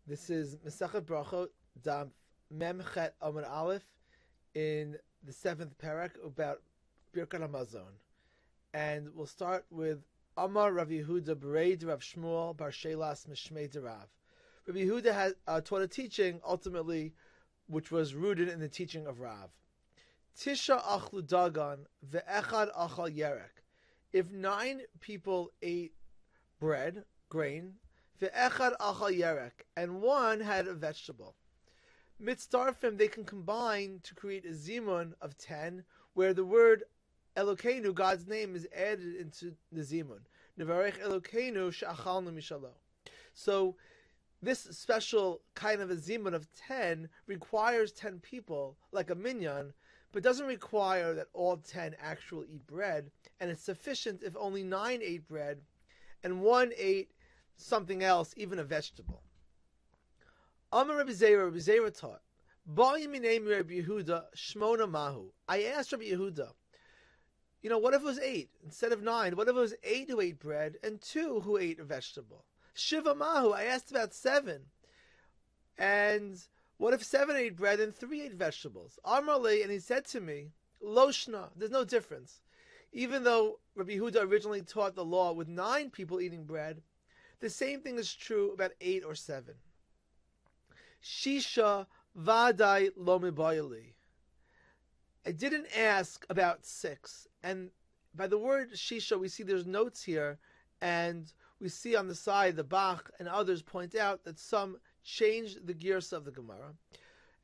This is Masechet Brachot, daf Masechet Amud Aleph, in the 7th Perek about Birkat Hamazon. And we'll start with Amar Rav Yehuda Bereid Rav Shmuel Bar Shelas Mishmei Derav. Rabbi Yehuda had taught a teaching, ultimately, which was rooted in the teaching of Rav. Tisha achlu dagan ve'echad achal yerek. If 9 people ate bread, grain, ve'echad achal yerek, and 1 had a vegetable, mitzdarfim, they can combine to create a zimun of 10, where the word Elokeinu, God's name, is added into the zimun. Nevarech Elokeinu she'achalnu mishalo. So this special kind of a zimun of 10 requires 10 people, like a minyan, but doesn't require that all 10 actually eat bread, and it's sufficient if only 9 ate bread and 1 ate something else, even a vegetable. Amar Rabbi Zera taught, Rabbi Yehuda Shmona Mahu. I asked Rabbi Yehuda, what if it was 8 instead of 9? What if it was 8 who ate bread and 2 who ate a vegetable? Shiva Mahu. I asked about 7. And what if 7 ate bread and 3 ate vegetables? Amrali, and he said to me, Loshna, there's no difference. Even though Rabbi Yehuda originally taught the law with 9 people eating bread, the same thing is true about 8 or 7. Shisha vadai lo mibayali. I didn't ask about 6. And by the word shisha, we see there's notes here, and we see on the side, the Bach and others point out that some changed the girsa of the Gemara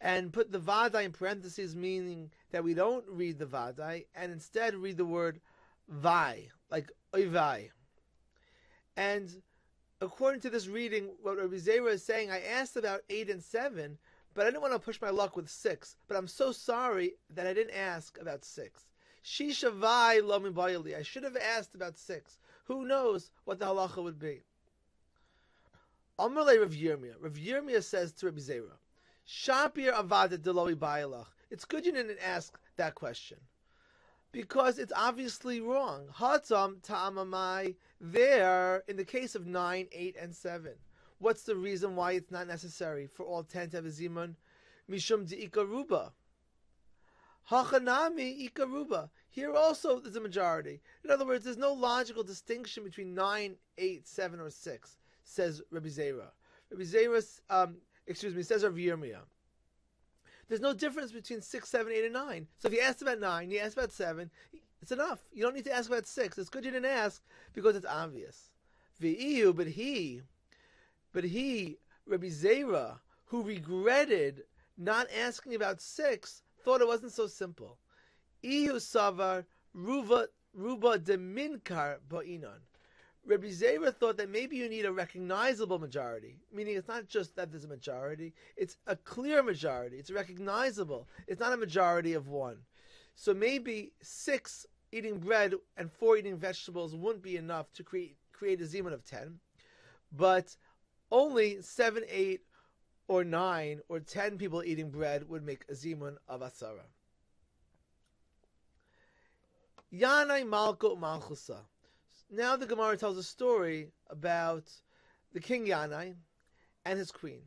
and put the vadai in parentheses, meaning that we don't read the vadai and instead read the word vai, like oivai. And according to this reading, what Rabbi Zera is saying, I asked about 8 and 7, but I didn't want to push my luck with 6. But I'm so sorry that I didn't ask about 6. Shisha vai lo mibayali. I should have asked about 6. Who knows what the halacha would be? Amalei Rav Yirmiyah. Rav Yirmiyah says to Rabbi Zera, Shapir avada deloi bayalach. It's good you didn't ask that question, because it's obviously wrong. Hatam ta'amamai, there, in the case of 9, 8, and 7. What's the reason why it's not necessary for all 10 to have a zimun? Mishum de'ikaruba. Hachanami ikaruba. Here also there's a majority. In other words, there's no logical distinction between 9, 8, 7, or 6, says Rabbi Zera. Rabbi Zera, says Rav Yirmiyah. There's no difference between 6, 7, 8, and 9. So if you asked about 9, you asked about 7, it's enough. You don't need to ask about 6. It's good you didn't ask because it's obvious. V'iyu, but he, Rabbi Zera, who regretted not asking about 6, thought it wasn't so simple. Iyu savar ruba de minkar ba'inan. Rabbi Zera thought that maybe you need a recognizable majority, meaning it's not just that there's a majority, it's a clear majority, it's recognizable, it's not a majority of 1. So maybe 6 eating bread and 4 eating vegetables wouldn't be enough to create a zimun of 10, but only 7, 8, or 9, or 10 people eating bread would make a zimun of asara. Yanai malko malchusa. Now the Gemara tells a story about the king Yanai and his queen.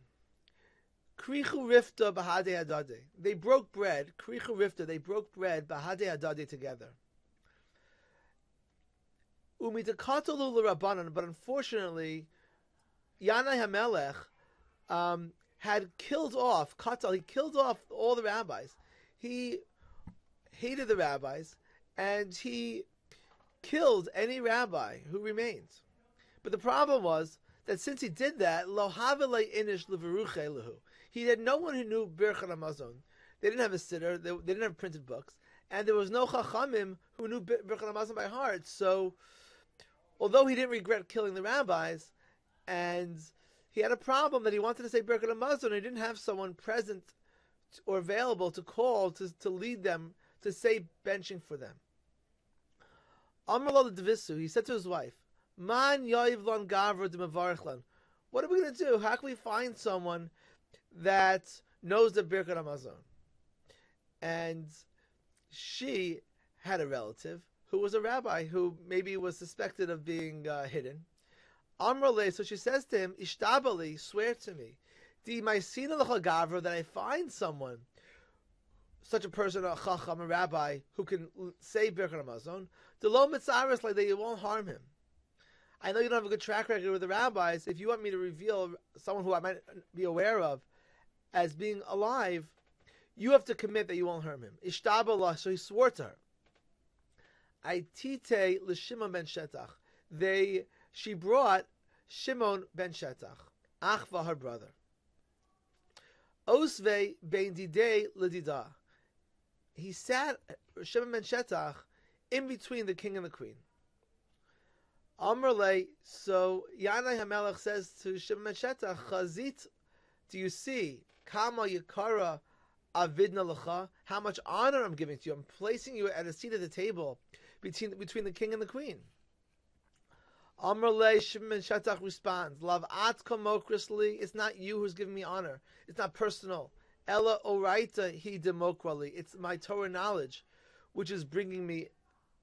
Krichu rifta bahade hadade. They broke bread. Krichu rifta. They broke bread bahade hadade together. Umitakatalu l'rabanan. But unfortunately, Yanai Hamelech had killed off Katal. He killed off all the rabbis. He hated the rabbis, and he killed any rabbi who remained. But the problem was that since he did that, lo havelei inish leveruche lehu. He had no one who knew Birkat Hamazon. They didn't have a sitter. They didn't have printed books, and there was no chachamim who knew Birkat Hamazon by heart. So, although he didn't regret killing the rabbis, and he had a problem that he wanted to say Birkat Hamazon, he didn't have someone present or available to call to lead them to say benching for them. Amar Devisu, he said to his wife, Man yoivlon gavra de mevarchlan. What are we going to do? How can we find someone that knows the Birkat Hamazon? And she had a relative who was a rabbi who maybe was suspected of being hidden. Amrale, so she says to him, Ishtabali, swear to me. Di Maisina L'Chagavra, that I find someone, such a person, a chacham, a rabbi, who can say Birkat Hamazon, the lo mitzaris, like that you won't harm him. I know you don't have a good track record with the rabbis. If you want me to reveal someone who I might be aware of as being alive, you have to commit that you won't harm him. Ishtabalah, so he swore to her. Aitite l'Shimon ben Shetach. She brought Shimon ben Shetach, Achva, her brother. Osve ben Didei l'Dida. He sat, Shimon ben Shetach, in between the king and the queen. Amrle, so Yanai HaMelech says to Shimon ben Shetach, Chazit, do you see, Kama Yikara Avidna L'cha, how much honor I'm giving to you. I'm placing you at a seat at the table between the king and the queen. Amrle, Shimon ben Shetach responds, Lav at kamokrisli, it's not you who's giving me honor. It's not personal. Ella oraita hi demokrali, it's my Torah knowledge which is bringing me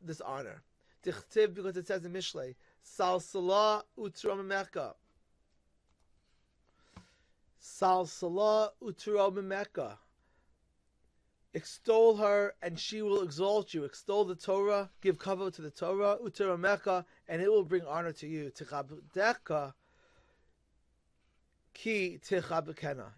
this honor. Dichtiv, because it says in Mishlei, Salsala utromemeka. Salsala utromemeka. Extol her, and she will exalt you. Extol the Torah, give kavod to the Torah, utromemeka, and it will bring honor to you. Tichabdeka ki tichabkena.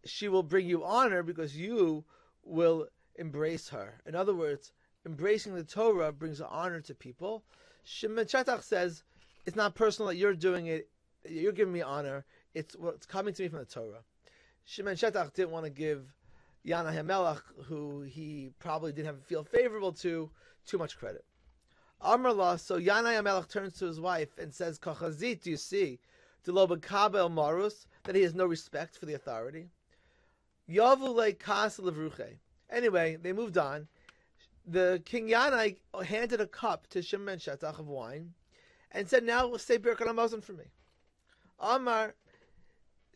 She will bring you honor because you will embrace her. In other words, embracing the Torah brings honor to people. Shimon Shetach says, it's not personal that you're doing it, you're giving me honor, it's what's coming to me from the Torah. Shimon Shetach didn't want to give Yanai HaMelech, who he probably didn't feel favorable to, too much credit. Amrla, so Yanai HaMelech turns to his wife and says, Kachazit, do you see, Delo B'kabel Marus, that he has no respect for the authority? Yavule Kas Levruche. Anyway, they moved on. The king Yanai handed a cup to Shimon ben Shetach of wine and said, now say Birkat Hamazon for me. Amar,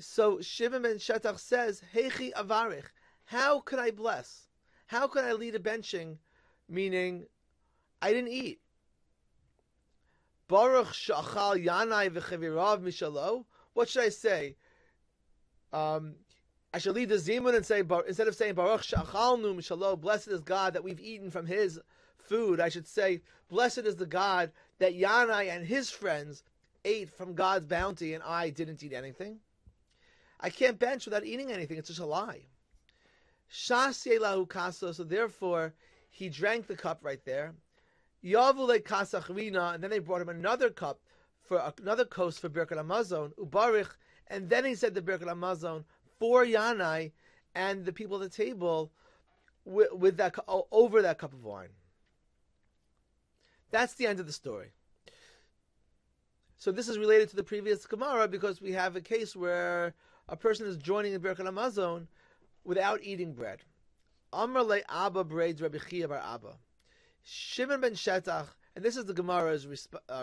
so Shimon ben Shetach says, Heichi avarich, how could I bless? How could I lead a benching? Meaning, I didn't eat. Baruch shachal Yanai v'chavirav mishalo. What should I say? I should lead the Zimun and say, instead of saying, Baruch Shachalnu Mishalo, blessed is God that we've eaten from his food, I should say, blessed is the God that Yanai and his friends ate from God's bounty and I didn't eat anything. I can't bench without eating anything, it's just a lie. Shas Yelahu Kaso, so therefore, he drank the cup right there. Yavule Kasachrina, and then they brought him another cup, for another kos for Birkat Hamazon, Ubarich, and then he said the Birkat Hamazon, for Yanai and the people at the table with that over that cup of wine. That's the end of the story. So this is related to the previous Gemara because we have a case where a person is joining in Birkat Hamazon without eating bread. Amar le Abba braids Rabbi Chia bar Abba. Shimon ben Shetach, and this is the Gemara's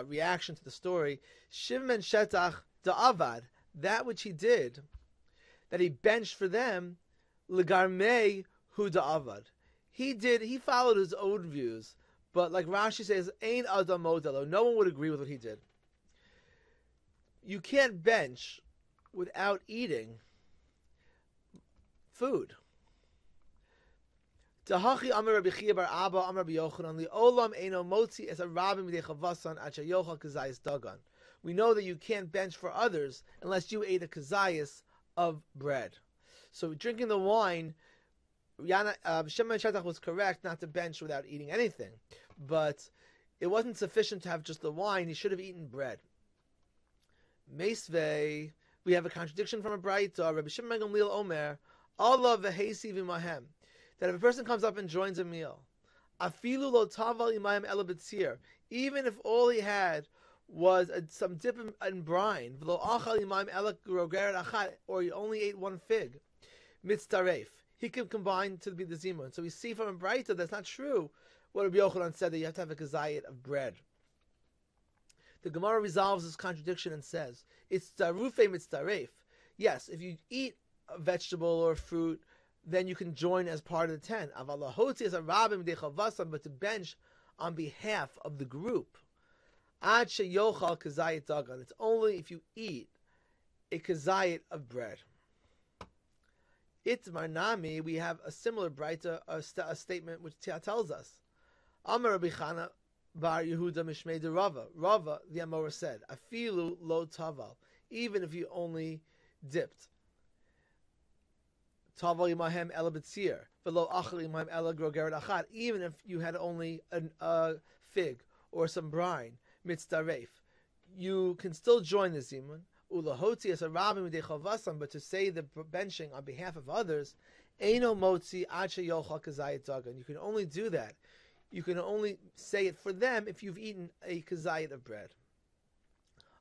reaction to the story. Shimon ben Shetach da'avad, that which he did, that he benched for them, legarmei hu da'avad. He followed his own views, but like Rashi says, ein adam modelo, no one would agree with what he did. You can't bench without eating food. Tahachi amar Rabbi Chia bar Abba amar Rabbi Yochanan li'olam eino motzi es a rabbi midei chavasan at sheyochal kazayis dagan. We know that you can't bench for others unless you ate a kazayis of bread. So drinking the wine, Shimon ben Shetach was correct not to bench without eating anything, but it wasn't sufficient to have just the wine. He should have eaten bread. Meisvei, we have a contradiction from a Braita. Rabbi Shimon ben Gamliel Omer, Allah v'heisi v'mahem, that if a person comes up and joins a meal, afilu lo taval imayim ela b'tzir, even if all he had was some dip in brine, v'lo achal imayim ela grogeret achat, or he only ate one fig, mitztaref, he can combine to be the zimun. So we see from a Braita that's not true what Rabbi Yochanan said, that you have to have a kazayit of bread. The Gemara resolves this contradiction and says, it's tarufe mitztaref. Yes, if you eat a vegetable or fruit, then you can join as part of the 10. But to bench on behalf of the group, it's only if you eat a kazayit of bread. Itmar Nami, we have a similar Braita, a statement which tells us, Amar Rabbi Chana bar Yehuda Mishmei de Rava. Rava, the Amora said, Afilu lo taval, even if you only dipped. Taval imahem ela betzir, velo achal imahem ela grogeret achat, even if you had only a fig or some brine, mitzdaref, you can still join the zimun. Ulahoti as a rabbi midei chavasam, but to say the benching on behalf of others, eino motzi acha yochal kazayit dagan. You can only do that. You can only say it for them if you've eaten a kazayit of bread.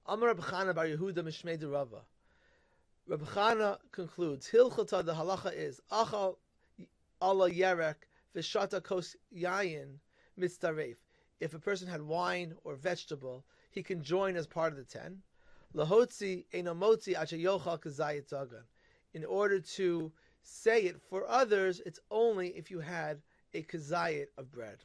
Amar Rabbi Chana bar Yehuda Mishmei de Rava. Rabbi Chana concludes, Hilchata, the halacha is, Achal ala yerek v'shata kos yayin mitzdaref. If a person had wine or vegetable, he can join as part of the 10. Lahotzi enomotzi acha yochal kazayit dagan. In order to say it for others, it's only if you had a kazayit of bread.